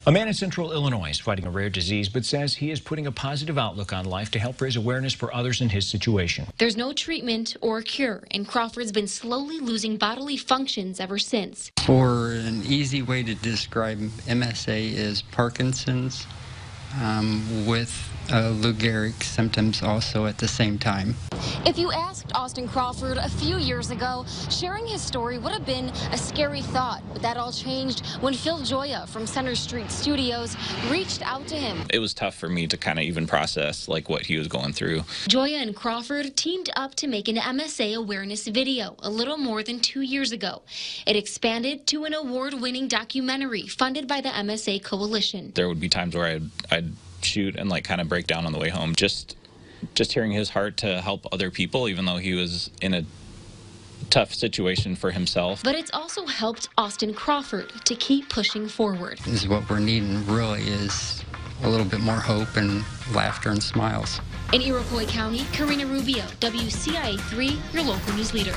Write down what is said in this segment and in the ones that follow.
A man in central Illinois is fighting a rare disease, but says he is putting a positive outlook on life to help raise awareness for others in his situation. There's no treatment or cure, and Crawford's been slowly losing bodily functions ever since. For an easy way to describe MSA is Parkinson's with Lou Gehrig's symptoms also at the same time. If you asked Austin Crawford a few years ago, sharing his story would have been a scary thought, but that all changed when Phil Joya from Center Street Studios reached out to him. It was tough for me to kind of even process like what he was going through. Joya and Crawford teamed up to make an MSA awareness video a little more than 2 years ago. It expanded to an award-winning documentary funded by the MSA Coalition. There would be times where I'd shoot and like kind of break down on the way home. Just hearing his heart to help other people, even though he was in a tough situation for himself. But it's also helped Austin Crawford to keep pushing forward. This is what we're needing really, is a little bit more hope and laughter and smiles. In Iroquois County, Karina Rubio, WCIA 3, your local news leader.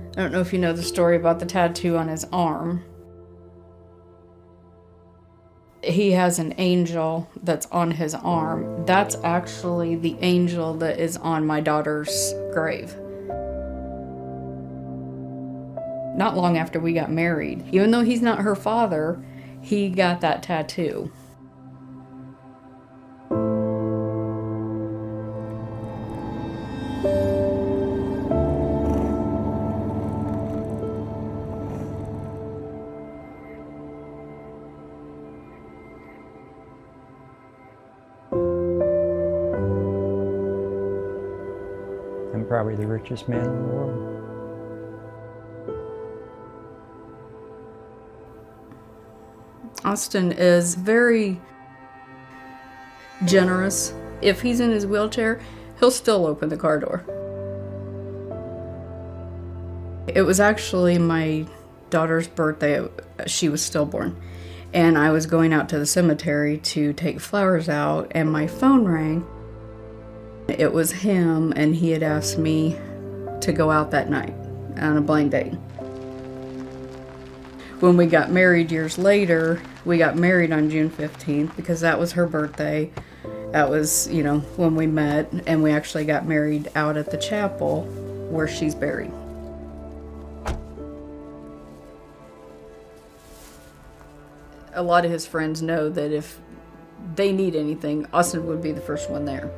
I don't know if you know the story about the tattoo on his arm. He has an angel that's on his arm. That's actually the angel that is on my daughter's grave. Not long after we got married, even though he's not her father, he got that tattoo. I'm probably the richest man in the world. Austin is very generous. If he's in his wheelchair, he'll still open the car door. It was actually my daughter's birthday. She was stillborn. And I was going out to the cemetery to take flowers out, and my phone rang. It was him, and he had asked me to go out that night on a blind date. When we got married years later, we got married on June 15th because that was her birthday. That was, when we met, and we actually got married out at the chapel where she's buried. A lot of his friends know that if they need anything, Austin would be the first one there.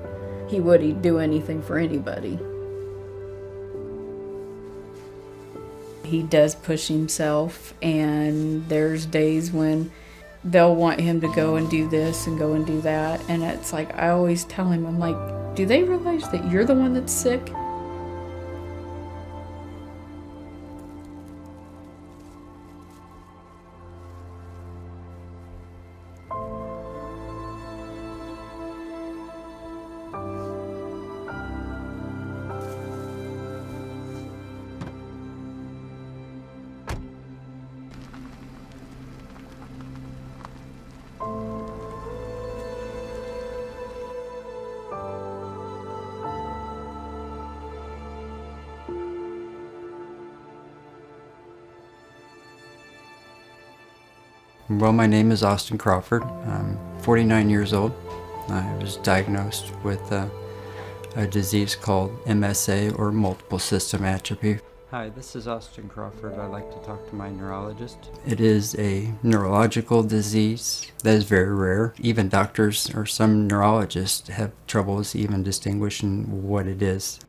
He'd do anything for anybody. He does push himself, and there's days when they'll want him to go and do this and go and do that, and it's like, I always tell him, I'm like, do they realize that you're the one that's sick? Well, my name is Austin Crawford. I'm 49 years old. I was diagnosed with a disease called MSA, or multiple system atrophy. Hi, this is Austin Crawford. I'd like to talk to my neurologist. It is a neurological disease that is very rare. Even doctors or some neurologists have troubles even distinguishing what it is.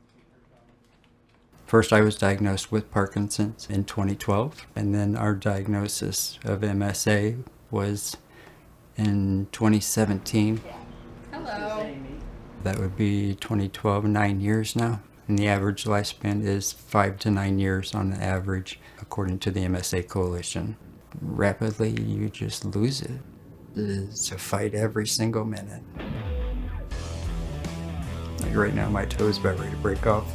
First, I was diagnosed with Parkinson's in 2012, and then our diagnosis of MSA was in 2017. Hello. That would be 2012, 9 years now. And the average lifespan is 5 to 9 years on the average, according to the MSA Coalition. Rapidly, you just lose it. It's a fight every single minute. Like right now, my toe is about ready to break off.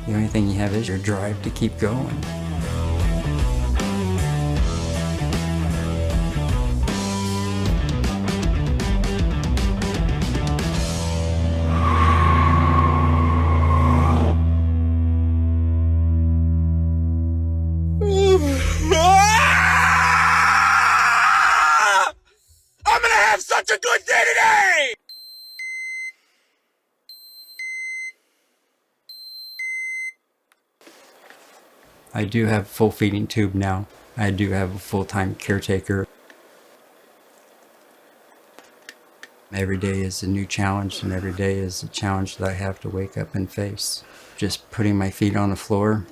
The only thing you have is your drive to keep going. I'm gonna have such a good day today! I do have a full feeding tube now. I do have a full-time caretaker. Every day is a new challenge, and every day is a challenge that I have to wake up and face. Just putting my feet on the floor,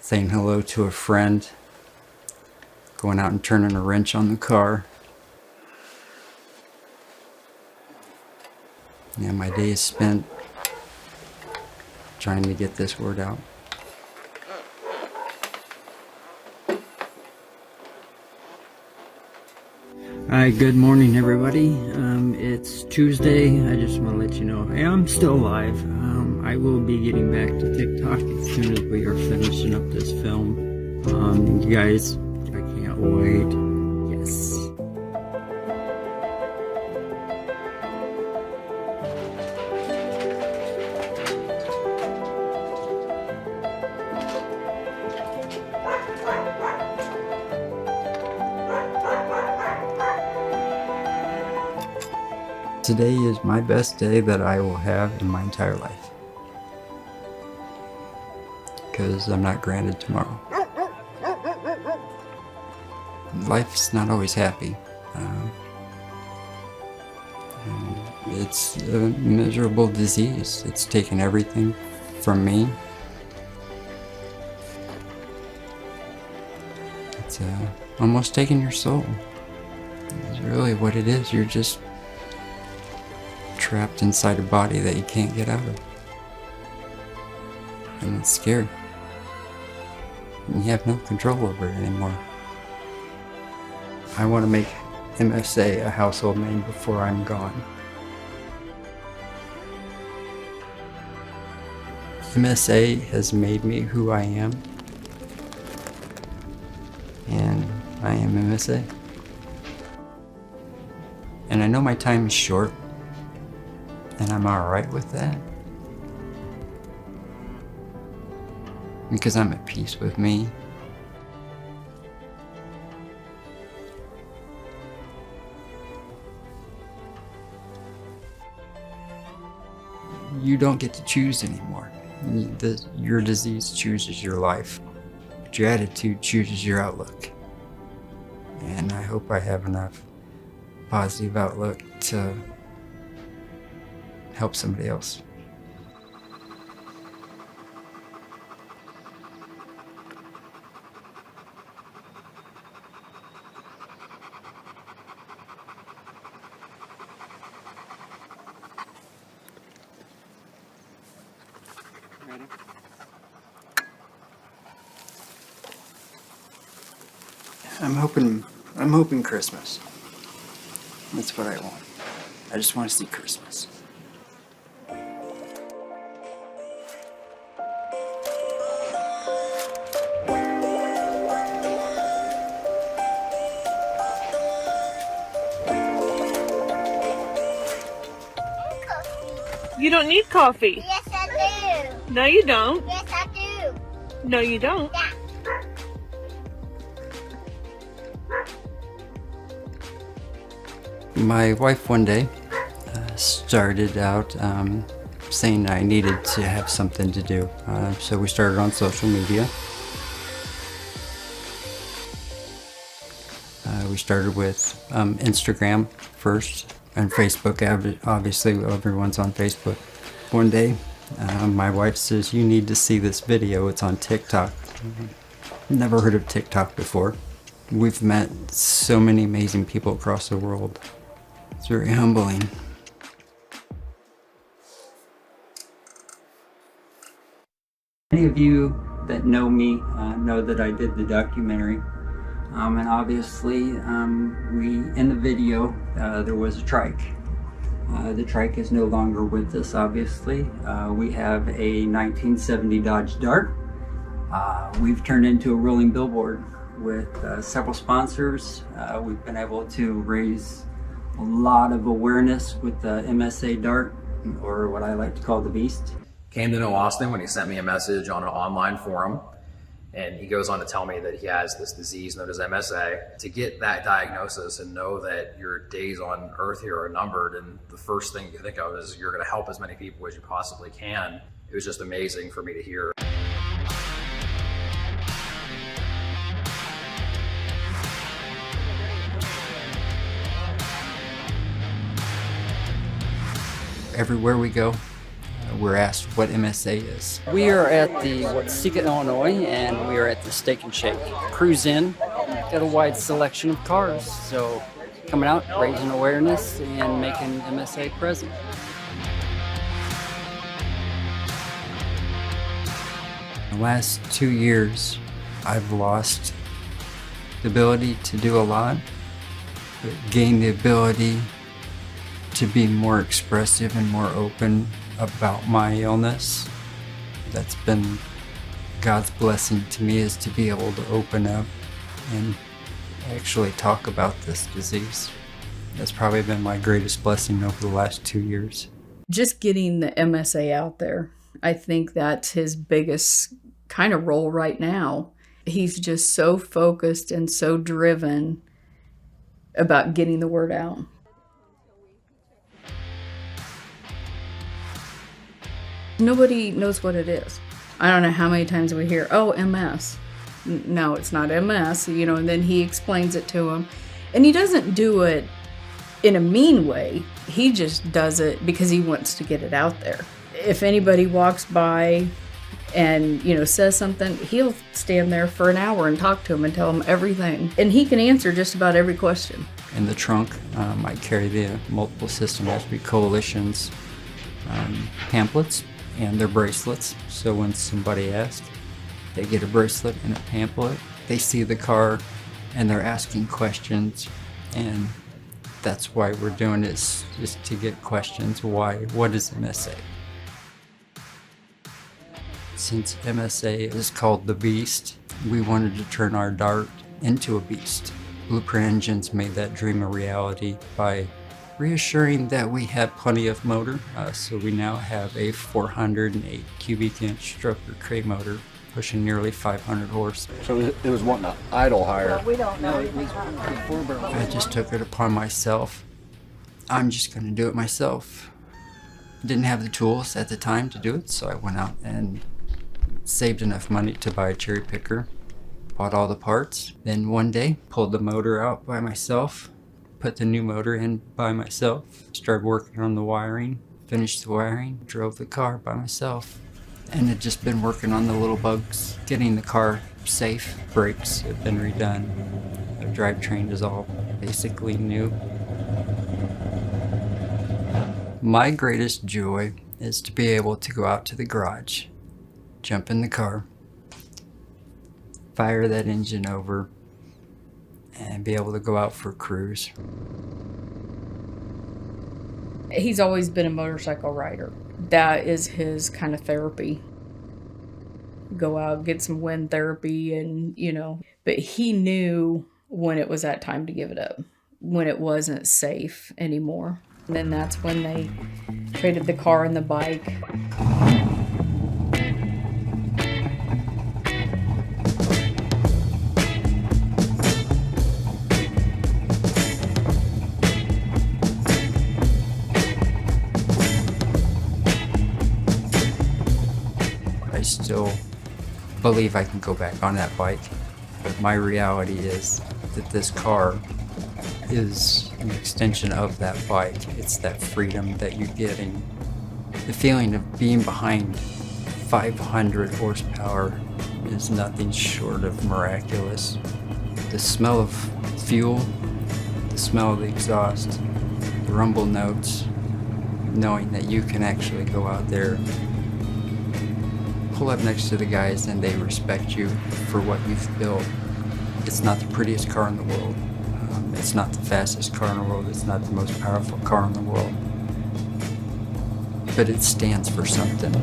saying hello to a friend, going out and turning a wrench on the car. Yeah, my day is spent trying to get this word out. Hi, good morning everybody. It's Tuesday. I just want to let you know I am still alive. I will be getting back to TikTok as soon as we are finishing up this film. You guys, I can't wait. Yes. Today is my best day that I will have in my entire life. Because I'm not granted tomorrow. Life's not always happy. It's a miserable disease. It's taken everything from me. It's almost taken your soul. It's really what it is. You're just trapped inside a body that you can't get out of. And it's scary. And you have no control over it anymore. I want to make MSA a household name before I'm gone. MSA has made me who I am. And I am MSA. And I know my time is short. And I'm alright with that. Because I'm at peace with me. You don't get to choose anymore. Your disease chooses your life. But your attitude chooses your outlook. And I hope I have enough positive outlook to help somebody else. Ready? I'm hoping Christmas. That's what I want. I just want to see Christmas. You don't need coffee. Yes, I do. No, you don't. Yes, I do. No, you don't. Yeah. My wife one day started out saying I needed to have something to do. So we started on social media. We started with Instagram first and Facebook. Obviously, everyone's on Facebook. One day, my wife says, "You need to see this video. It's on TikTok." Never heard of TikTok before. We've met so many amazing people across the world. It's very humbling. Many of you that know me know that I did the documentary. And obviously, in the video, there was a trike. The trike is no longer with us, obviously. We have a 1970 Dodge Dart. We've turned into a rolling billboard with several sponsors. We've been able to raise a lot of awareness with the MSA Dart, or what I like to call the Beast. Came to know Austin when he sent me a message on an online forum, and he goes on to tell me that he has this disease known as MSA. To get that diagnosis and know that your days on earth here are numbered, and the first thing you think of is you're going to help as many people as you possibly can, it was just amazing for me to hear. Everywhere we go, we're asked what MSA is. We are at the Watsika, Illinois, and we are at the Steak and Shake. Cruise in, got a wide selection of cars, so coming out, raising awareness, and making MSA present. The last 2 years, I've lost the ability to do a lot, but gained the ability to be more expressive and more open about my illness. That's been God's blessing to me, is to be able to open up and actually talk about this disease. That's probably been my greatest blessing over the last 2 years. Just getting the MSA out there, I think that's his biggest kind of role right now. He's just so focused and so driven about getting the word out. Nobody knows what it is. I don't know how many times we hear, "Oh, MS." No, it's not MS, and then he explains it to him. And he doesn't do it in a mean way. He just does it because he wants to get it out there. If anybody walks by and, says something, he'll stand there for an hour and talk to him and tell him everything. And he can answer just about every question. In the trunk, I carry the Multiple System Atrophy Coalition's pamphlets and their bracelets. So when somebody asks, they get a bracelet and a pamphlet. They see the car and they're asking questions, and that's why we're doing this, just to get questions. Why? What is MSA? Since MSA is called the Beast, we wanted to turn our Dart into a beast. Blueprint Engines made that dream a reality by reassuring that we had plenty of motor. So we now have a 408 cubic inch stroker crate motor, pushing nearly 500 horse. So it was wanting to idle higher. We don't know. It was I just took it upon myself. I'm just going to do it myself. Didn't have the tools at the time to do it, so I went out and saved enough money to buy a cherry picker. Bought all the parts. Then one day, pulled the motor out by myself. Put the new motor in by myself, started working on the wiring, finished the wiring, drove the car by myself, and had just been working on the little bugs, getting the car safe. Brakes have been redone. The drivetrain is all basically new. My greatest joy is to be able to go out to the garage, jump in the car, fire that engine over, and be able to go out for a cruise. He's always been a motorcycle rider. That is his kind of therapy. Go out, get some wind therapy, and, But he knew when it was that time to give it up, when it wasn't safe anymore. And then that's when they traded the car and the bike. I still believe I can go back on that bike. But my reality is that this car is an extension of that bike. It's that freedom that you're getting. The feeling of being behind 500 horsepower is nothing short of miraculous. The smell of fuel, the smell of the exhaust, the rumble notes, knowing that you can actually go out there, pull up next to the guys and they respect you for what you've built. It's not the prettiest car in the world. It's not the fastest car in the world. It's not the most powerful car in the world. But it stands for something.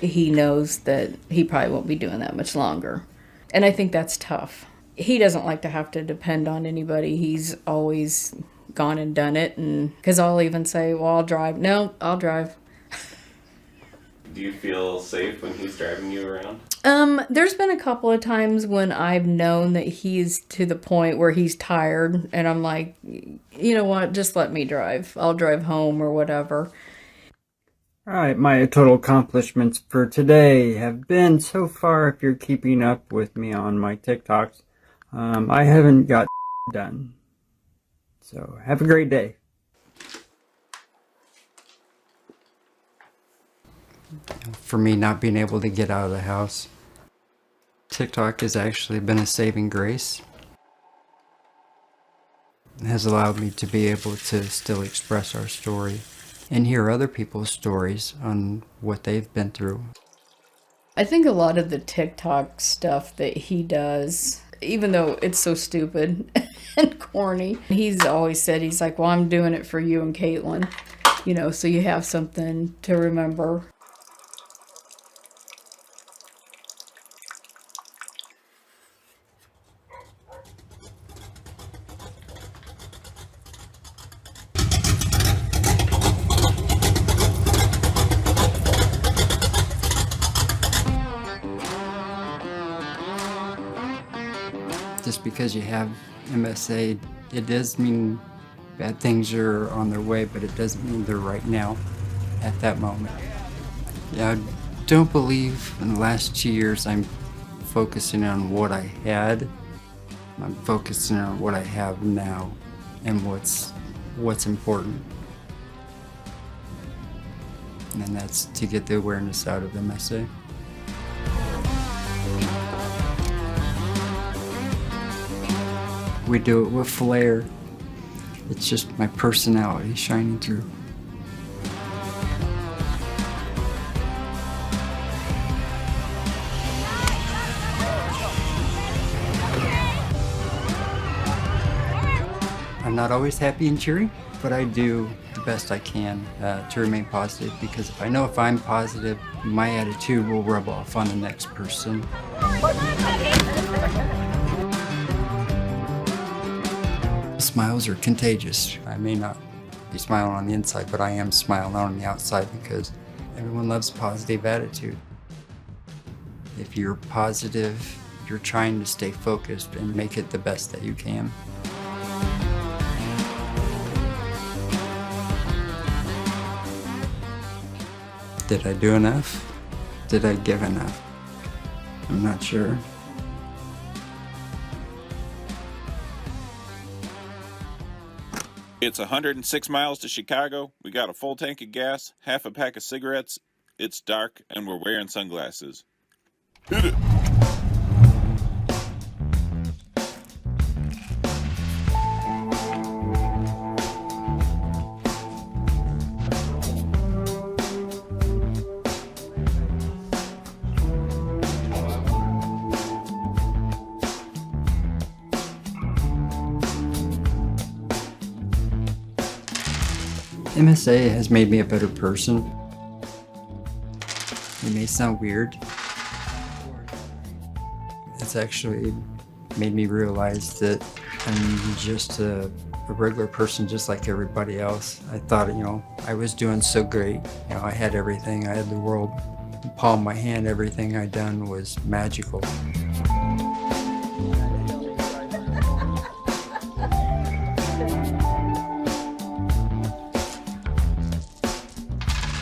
He knows that he probably won't be doing that much longer. And I think that's tough. He doesn't like to have to depend on anybody. He's always gone and done it. And because I'll even say, well, I'll drive. No, I'll drive. Do you feel safe when he's driving you around? There's been a couple of times when I've known that he's to the point where he's tired and I'm like, you know what, just let me drive. I'll drive home or whatever. Alright, my total accomplishments for today have been so far, if you're keeping up with me on my TikToks, I haven't got done. So, have a great day. For me not being able to get out of the house, TikTok has actually been a saving grace. It has allowed me to be able to still express our story and hear other people's stories on what they've been through. I think a lot of the TikTok stuff that he does, even though it's so stupid and corny, he's always said, he's like, well, I'm doing it for you and Caitlin, you know, so you have something to remember. Just because you have MSA, it does mean bad things are on their way, but it doesn't mean they're right now, at that moment. Yeah, I don't believe in the last 2 years I'm focusing on what I had. I'm focusing on what I have now and what's important. And that's to get the awareness out of MSA. We do it with flair. It's just my personality shining through. I'm not always happy and cheery, but I do the best I can to remain positive, because if I know if I'm positive, my attitude will rub off on the next person. Smiles are contagious. I may not be smiling on the inside, but I am smiling on the outside because everyone loves a positive attitude. If you're positive, you're trying to stay focused and make it the best that you can. Did I do enough? Did I give enough? I'm not sure. It's 106 miles to Chicago. We got a full tank of gas, half a pack of cigarettes. It's dark and we're wearing sunglasses. Hit it! MSA has made me a better person. It may sound weird. It's actually made me realize that I'm just a regular person just like everybody else. I thought, I was doing so great. I had everything. I had the world in the palm of my hand. Everything I'd done was magical.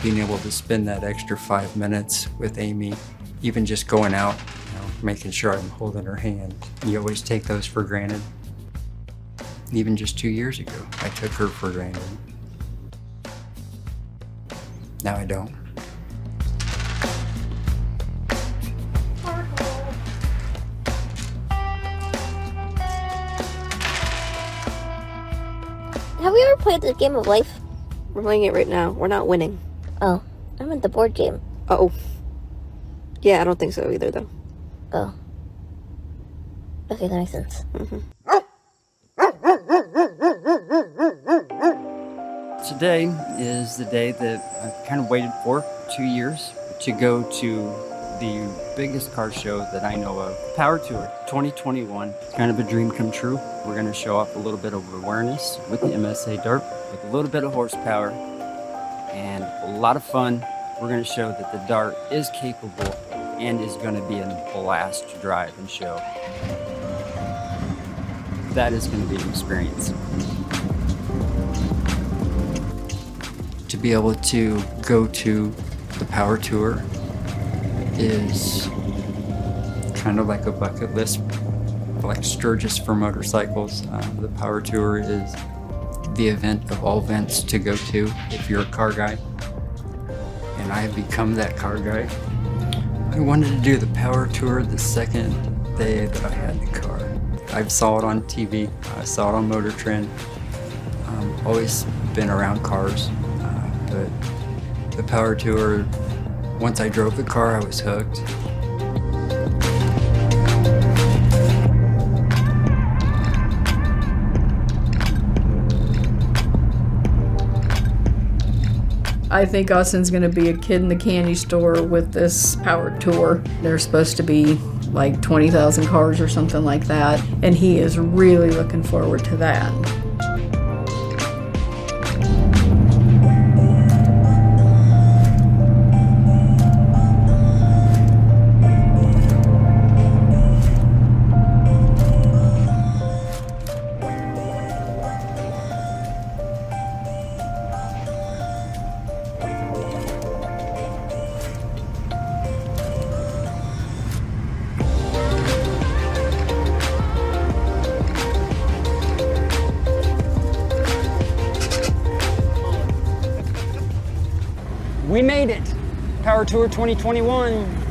being able to spend that extra 5 minutes with Amy, even just going out, making sure I'm holding her hand. You always take those for granted. Even just 2 years ago, I took her for granted. Now I don't. Have we ever played the game of life? We're playing it right now. We're not winning. Oh, I meant the board game. Uh-oh. Yeah, I don't think so either, though. Oh. Okay, that makes sense. Today is the day that I've kind of waited for 2 years to go to the biggest car show that I know of, Power Tour 2021. It's kind of a dream come true. We're going to show off a little bit of awareness with the MSA Dart, with a little bit of horsepower and a lot of fun. We're going to show that the Dart is capable and is going to be a blast to drive and show. That is going to be an experience. To be able to go to the Power Tour is kind of like a bucket list, like Sturgis for motorcycles. The Power Tour is the event of all events to go to if you're a car guy. And I have become that car guy. I wanted to do the Power Tour the second day that I had the car. I saw it on TV, I saw it on Motor Trend. Always been around cars, but the Power Tour, once I drove the car, I was hooked. I think Austin's gonna be a kid in the candy store with this Power Tour. There's supposed to be like 20,000 cars or something like that, and he is really looking forward to that. We made it! Power Tour 2021.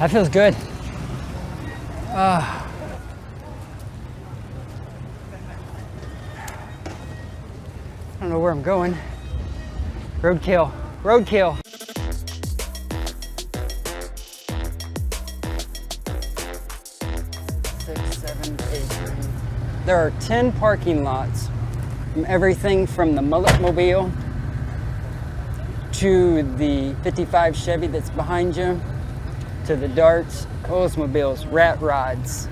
That feels good. I don't know where I'm going. Roadkill, roadkill. 6, 7, 8. There are 10 parking lots, from everything from the Mulletmobile to the 55 Chevy that's behind you, to the Darts, Oldsmobiles, Rat Rods,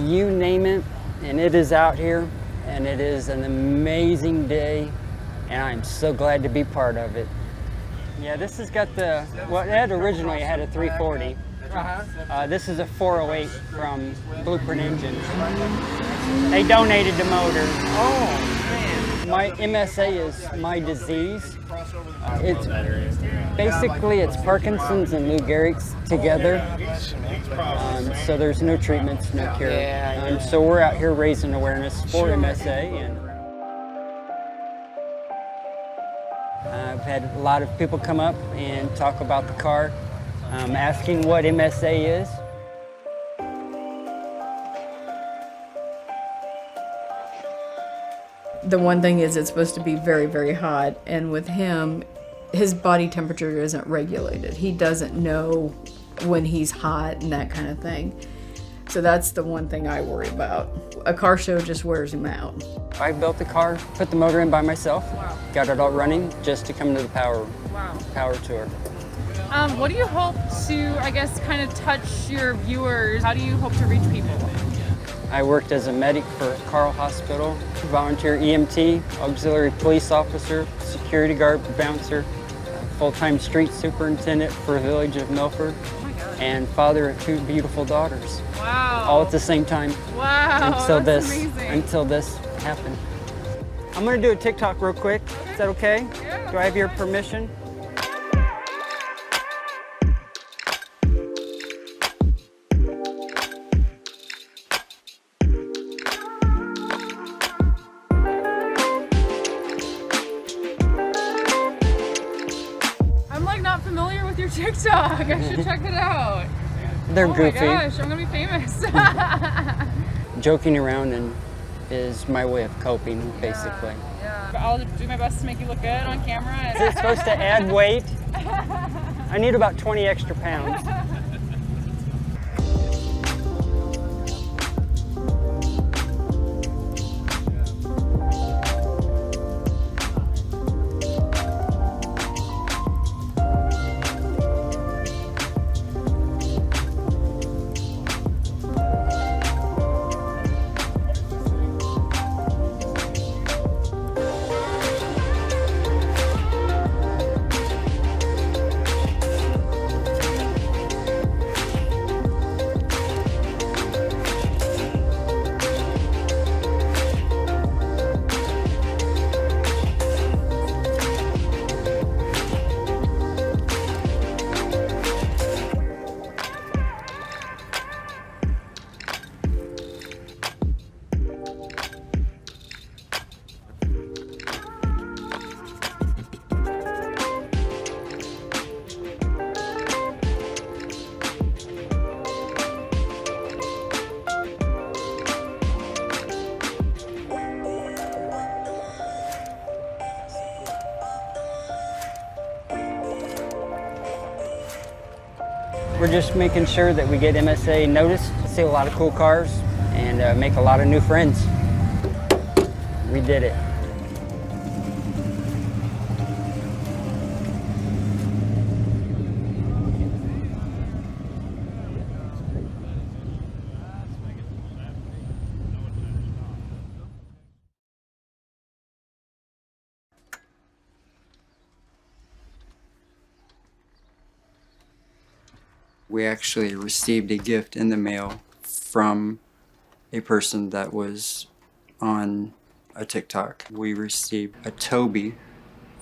you name it, and it is out here, and it is an amazing day, and I'm so glad to be part of it. Yeah, this has got the, well, it had originally had a 340. This is a 408 from Blueprint Engines. They donated the motor. Oh, man. My MSA is my disease. It's basically it's Parkinson's and Lou Gehrig's together. So there's no treatments, no cure. So we're out here raising awareness for MSA, and I've had a lot of people come up and talk about the car, asking what MSA is. The one thing is it's supposed to be very, very hot, and with him, his body temperature isn't regulated. He doesn't know when he's hot and that kind of thing. So that's the one thing I worry about. A car show just wears him out. I built the car, put the motor in by myself, got it all running just to come to the power tour. What do you hope to, I guess, kind of touch your viewers? How do you hope to reach people? I worked as a medic for Carl Hospital, volunteer EMT, auxiliary police officer, security guard, bouncer, full-time street superintendent for the village of Milford, and father of 2 beautiful daughters. Wow. All at the same time. Wow, Until that's this, amazing. until this happened. I'm gonna do a TikTok real quick. Is that okay? Yeah. Do I have your permission? I'm like not familiar with your TikTok. I should check it out. They're oh goofy. Oh my gosh, I'm gonna be famous. Joking around is my way of coping, basically. Yeah. I'll do my best to make you look good on camera. Is it supposed to add weight? I need about 20 extra pounds. We're just making sure that we get MSA noticed, see a lot of cool cars, and make a lot of new friends. We did it. We actually received a gift in the mail from a person that was on a TikTok. We received a Tobii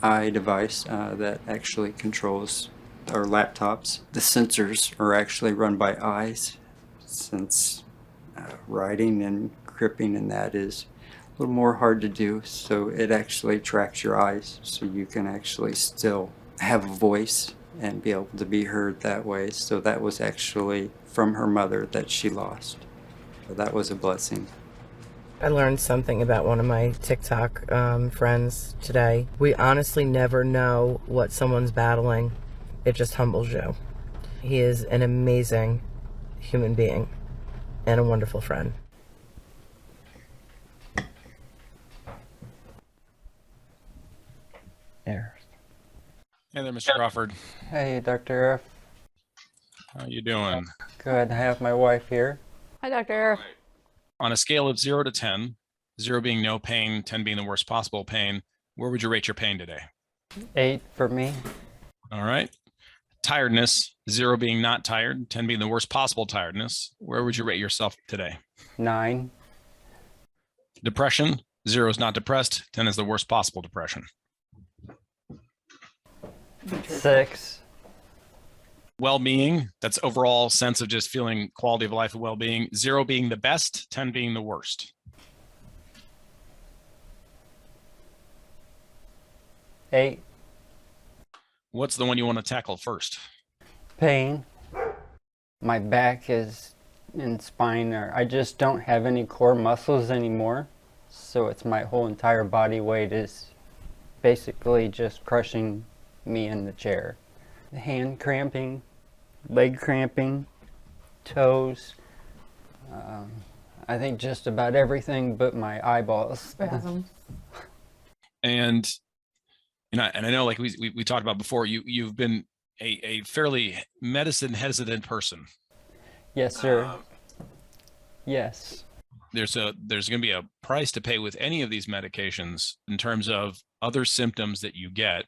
eye device that actually controls our laptops. The sensors are actually run by eyes, since writing and gripping and that is a little more hard to do, so it actually tracks your eyes so you can actually still have a voice and be able to be heard that way. So that was actually from her mother that she lost. So that was a blessing. I learned something about one of my TikTok friends today. We honestly never know what someone's battling. It just humbles you. He is an amazing human being and a wonderful friend. There. Hey there, Mr. Crawford. Hey, Dr. F. How you doing? Good. I have my wife here. Hi, Dr. On a scale of 0 to 10, 0 being no pain, 10 being the worst possible pain, where would you rate your pain today? 8 for me. All right. Tiredness, 0 being not tired, 10 being the worst possible tiredness, where would you rate yourself today? 9. Depression, 0 is not depressed, 10 is the worst possible depression. 6. Well-being, that's overall sense of just feeling quality of life and well-being, 0 being the best, 10 being the worst. 8. What's the one you want to tackle first? Pain. My back is and spine I just don't have any core muscles anymore, so it's my whole entire body weight is basically just crushing me in the chair. Hand cramping, leg cramping, toes. I think just about everything but my eyeballs. Spasms. And and I know, like we talked about before, you've been a fairly medicine hesitant person. Yes, sir. Yes. There's going to be a price to pay with any of these medications in terms of other symptoms that you get,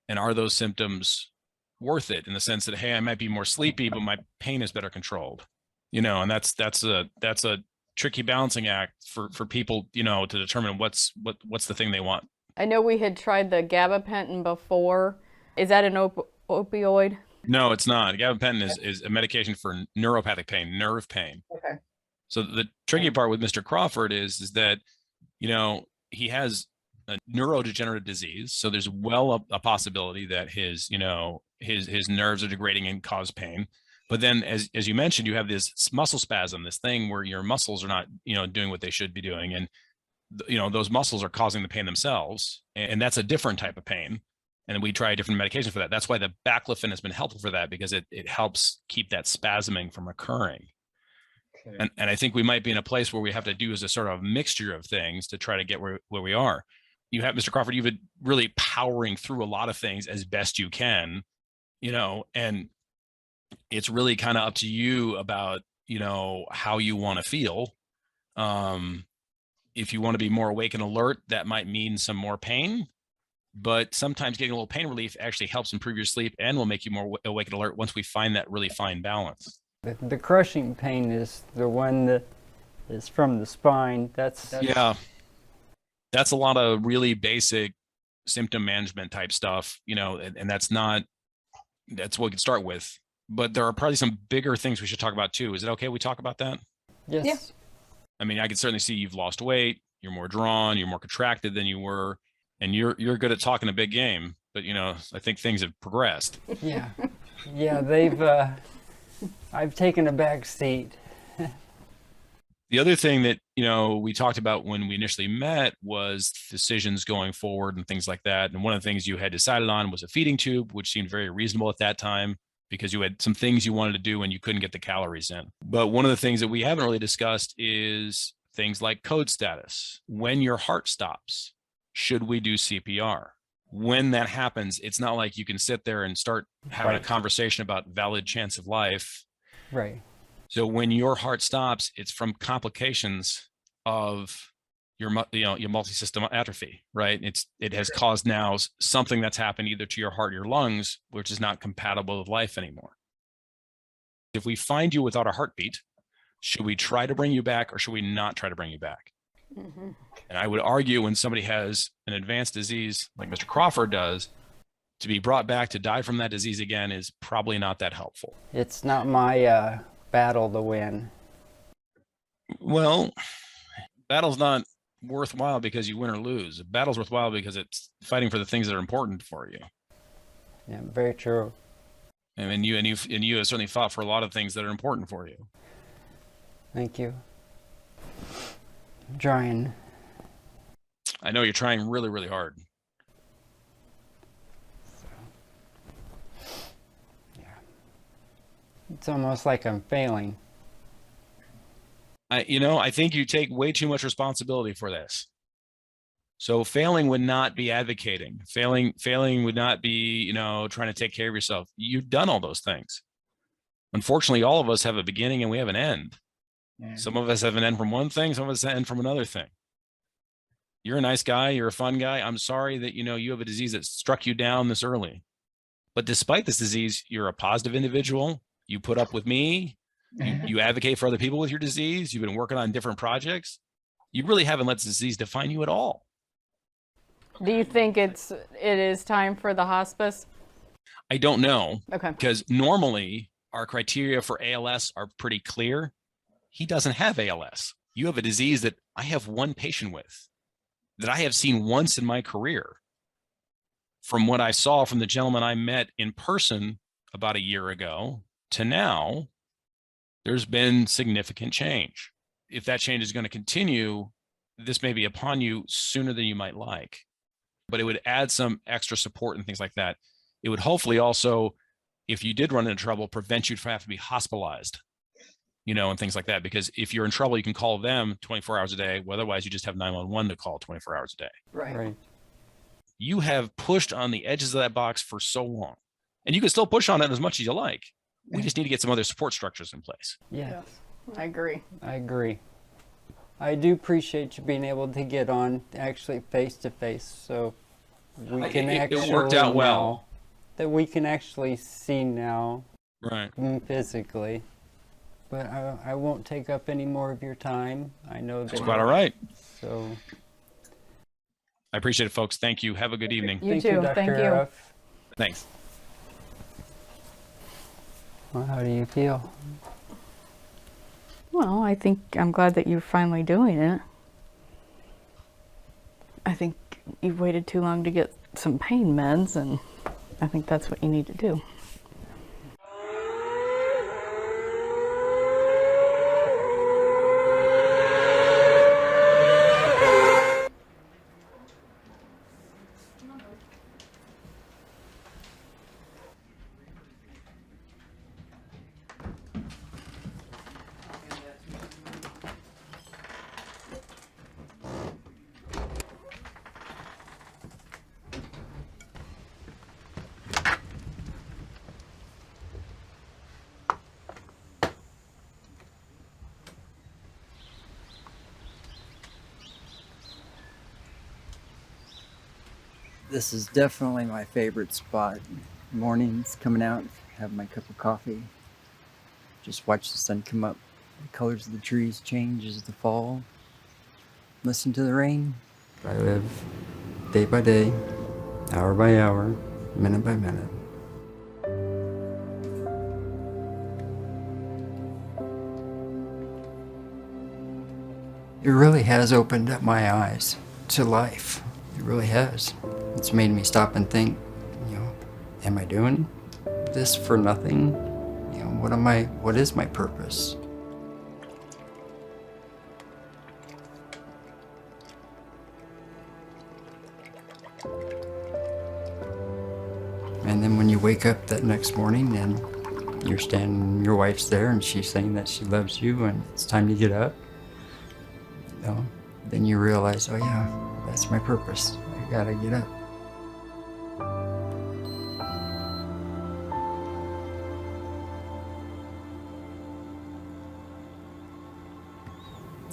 and are those symptoms worth it, in the sense that, hey, I might be more sleepy, but my pain is better controlled. And that's a tricky balancing act for people, to determine what's the thing they want. I know we had tried the gabapentin before. Is that an opioid? No, it's not. Gabapentin is a medication for neuropathic pain, nerve pain. Okay. So the tricky part with Mr. Crawford is that, he has a neurodegenerative disease. So there's a possibility that his nerves are degrading and cause pain. But then, as you mentioned, you have this muscle spasm, this thing where your muscles are not, doing what they should be doing. And, those muscles are causing the pain themselves. And that's a different type of pain. And we try different medications for that. That's why the baclofen has been helpful for that, because it helps keep that spasming from occurring. Okay. And I think we might be in a place where we have to do as a sort of mixture of things to try to get where we are. You have, Mr. Crawford, you've been really powering through a lot of things as best you can, and it's really kind of up to you about, how you want to feel. If you want to be more awake and alert, that might mean some more pain. But sometimes getting a little pain relief actually helps improve your sleep and will make you more awake and alert once we find that really fine balance. The crushing pain is the one that is from the spine. That's a lot of really basic symptom management type stuff, and that's what we can start with. But there are probably some bigger things we should talk about too. Is it okay we talk about that? Yes. Yeah. I mean, I can certainly see you've lost weight, you're more drawn, you're more contracted than you were. And you're good at talking a big game, but I think things have progressed. Yeah, I've taken a back seat. The other thing that we talked about when we initially met was decisions going forward and things like that. And one of the things you had decided on was a feeding tube, which seemed very reasonable at that time, because you had some things you wanted to do and you couldn't get the calories in. But one of the things that we haven't really discussed is things like code status. When your heart stops, should we do CPR? When that happens, it's not like you can sit there and start having a conversation about valid chance of life. Right. So when your heart stops, it's from complications of your multi-system atrophy, right? It has caused now something that's happened either to your heart or your lungs, which is not compatible with life anymore. If we find you without a heartbeat, should we try to bring you back or should we not try to bring you back? Mm-hmm. And I would argue when somebody has an advanced disease like Mr. Crawford does, to be brought back to die from that disease again is probably not that helpful. It's not my battle to win. Well, battle's not worthwhile because you win or lose. Battle's worthwhile because it's fighting for the things that are important for you. Yeah, very true. And you have certainly fought for a lot of things that are important for you. Thank you. I'm trying. I know you're trying really, really hard. Yeah. It's almost like I'm failing. I think you take way too much responsibility for this. So failing would not be advocating. Failing would not be, trying to take care of yourself. You've done all those things. Unfortunately, all of us have a beginning and we have an end. Yeah. Some of us have an end from one thing, some of us have an end from another thing. You're a nice guy, you're a fun guy. I'm sorry that you have a disease that struck you down this early. But despite this disease, you're a positive individual. You put up with me. You advocate for other people with your disease. You've been working on different projects. You really haven't let this disease define you at all. Do you think it is time for the hospice? I don't know. Okay. Because normally our criteria for ALS are pretty clear. He doesn't have ALS. You have a disease that I have one patient with, that I have seen once in my career. From what I saw from the gentleman I met in person about a year ago to now, there's been significant change. If that change is going to continue, this may be upon you sooner than you might like. but it would add some extra support and things like that. It would hopefully also, if you did run into trouble, prevent you from having to be hospitalized, and things like that. Because if you're in trouble, you can call them 24 hours a day. Well, otherwise, you just have 911 to call 24 hours a day. Right. You have pushed on the edges of that box for so long, and you can still push on it as much as you like. We just need to get some other support structures in place. Yeah, I agree. I agree. I do appreciate you being able to get on actually face to face, so we can actually. It worked out well. That we can actually see now, right? Physically, but I won't take up any more of your time. I know that. That's quite all right. So. I appreciate it, folks. Thank you. Have a good evening. You too. Thank you. Thanks. Well, how do you feel? Well, I think I'm glad that you're finally doing it. I think you've waited too long to get some pain meds, and I think that's what you need to do. This is definitely my favorite spot. Mornings, coming out, have my cup of coffee, just watch the sun come up, the colors of the trees change as the fall, listen to the rain. I live day by day, hour by hour, minute by minute. It really has opened up my eyes to life. It really has. It's made me stop and think, am I doing this for nothing? What is my purpose? And then when you wake up that next morning and you're standing, your wife's there and she's saying that she loves you and it's time to get up, then you realize, oh yeah, that's my purpose. I gotta get up.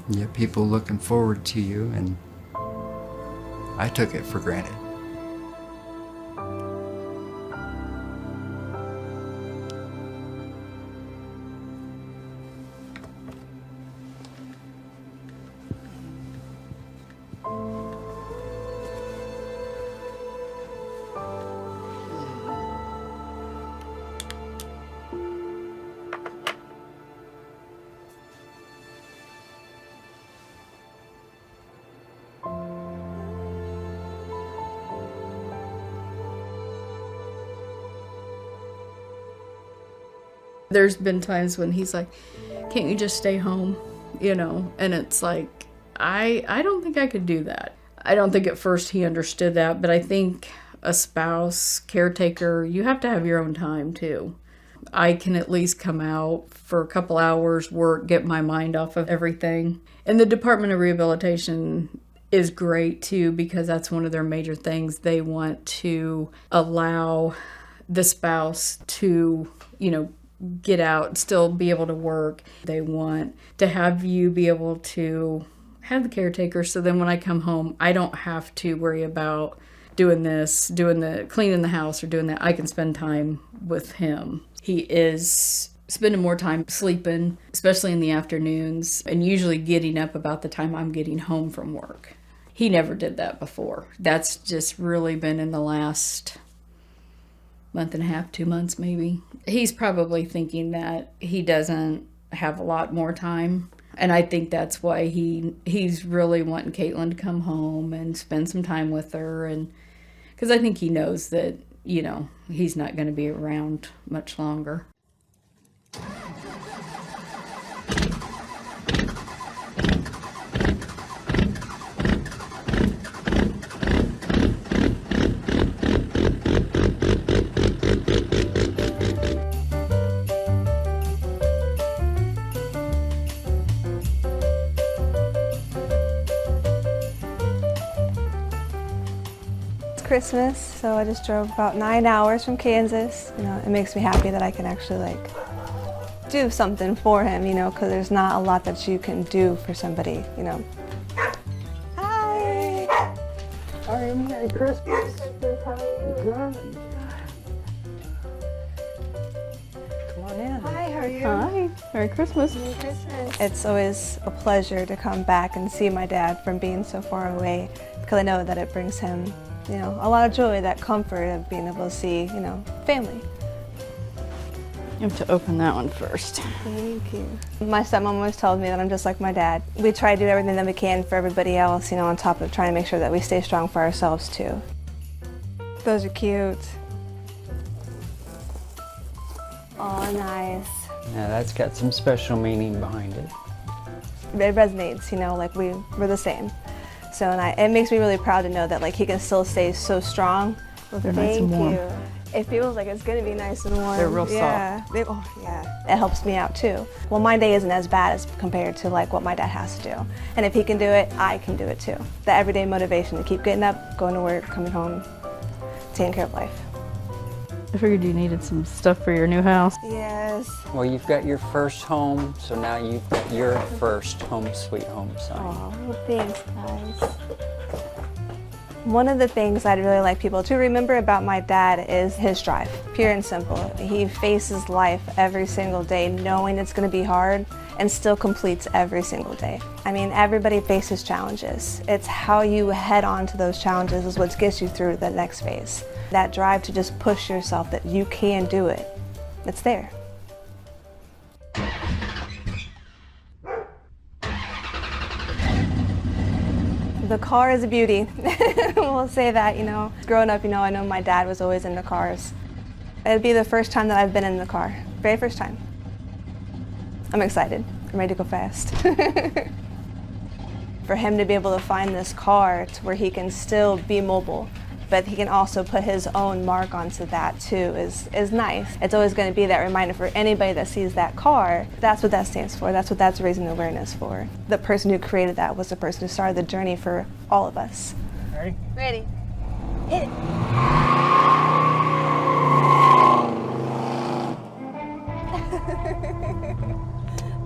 You have people looking forward to you, and I took it for granted. There's been times when he's like, can't you just stay home? And it's like, I don't think I could do that. I don't think at first he understood that, but I think a spouse, caretaker, you have to have your own time too. I can at least come out for a couple hours, work, get my mind off of everything. And the Department of Rehabilitation is great too, because that's one of their major things. They want to allow the spouse to, get out, still be able to work. They want to have you be able to have the caretaker, so then when I come home, I don't have to worry about doing cleaning the house or doing that. I can spend time with him. He is spending more time sleeping, especially in the afternoons, and usually getting up about the time I'm getting home from work. He never did that before. That's just really been in the last month and a half, 2 months maybe. He's probably thinking that he doesn't have a lot more time. And I think that's why he's really wanting Caitlin to come home and spend some time with her. And because I think he knows that, he's not going to be around much longer. Christmas, so I just drove about 9 hours from Kansas. You know, it makes me happy that I can actually like do something for him, you know, because there's not a lot that you can do for somebody, you know. Hi! Hi, Merry Christmas. Good. Come on in. Hi, how are you? Hi, Merry Christmas. Merry Christmas. It's always a pleasure to come back and see my dad from being so far away, because I know that it brings him, you know, a lot of joy, that comfort of being able to see, you know, family. You have to open that one first. Thank you. My stepmom always tells me that I'm just like my dad. We try to do everything that we can for everybody else, you know, on top of trying to make sure that we stay strong for ourselves too. Those are cute. Oh, nice. Yeah, that's got some special meaning behind it. It resonates, you know, like we're the same. So, and it makes me really proud to know that like he can still stay so strong. They're nice and warm. Thank you. It feels like it's gonna be nice and warm. They're real soft. Yeah. It helps me out too. Well, my day isn't as bad as compared to like what my dad has to do. And if he can do it, I can do it too. The everyday motivation to keep getting up, going to work, coming home, taking care of life. I figured you needed some stuff for your new house. Yes. Well, you've got your first home, so now you've got your first home sweet home sign. Oh, thanks, guys. One of the things I'd really like people to remember about my dad is his drive, pure and simple. He faces life every single day knowing it's going to be hard and still completes every single day. I mean, everybody faces challenges. It's how you head on to those challenges is what gets you through the next phase. That drive to just push yourself that you can do it, it's there. The car is a beauty. We'll say that, you know. Growing up, you know, I know my dad was always into cars. It'd be the first time that I've been in the car. Very first time. I'm excited. I'm ready to go fast. For him to be able to find this car to where he can still be mobile, but he can also put his own mark onto that too is nice. It's always going to be that reminder for anybody that sees that car. That's what that stands for. That's what that's raising awareness for. The person who created that was the person who started the journey for all of us. Ready? Ready. Hit it.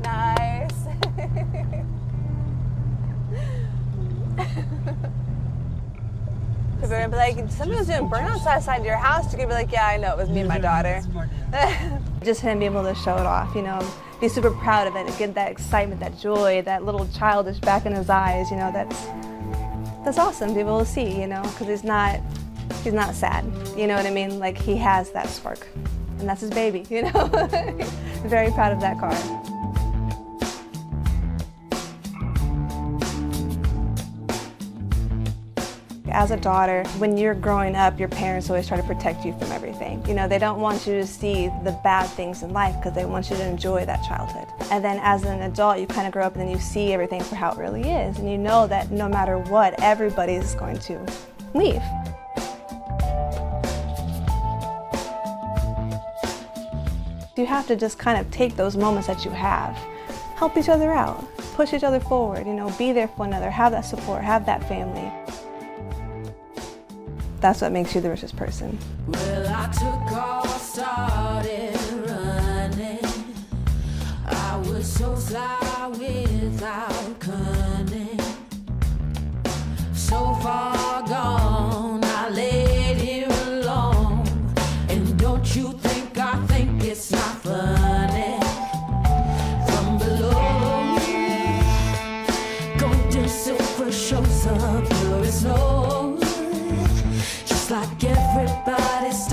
Nice. People are gonna be like, somebody was doing burnouts outside your house. You could be like, yeah, I know, it was me and my daughter. Just him being able to show it off, you know, be super proud of it, and get that excitement, that joy, that little childish back in his eyes, you know, that's awesome to be able to see, you know, because he's not sad, you know what I mean? Like, he has that spark, and that's his baby, you know? Very proud of that car. As a daughter, when you're growing up, your parents always try to protect you from everything. You know, they don't want you to see the bad things in life because they want you to enjoy that childhood. And then as an adult, you kind of grow up and then you see everything for how it really is. And you know that no matter what, everybody's going to leave. You have to just kind of take those moments that you have, help each other out, push each other forward, you know, be there for one another, have that support, have that family. That's what makes you the richest person. Well, I took off, started running. I was so sly without cunning. So far gone, I laid here alone. And don't you think I think it's not funny? From below, golden silver shows up pure as snow. Like everybody's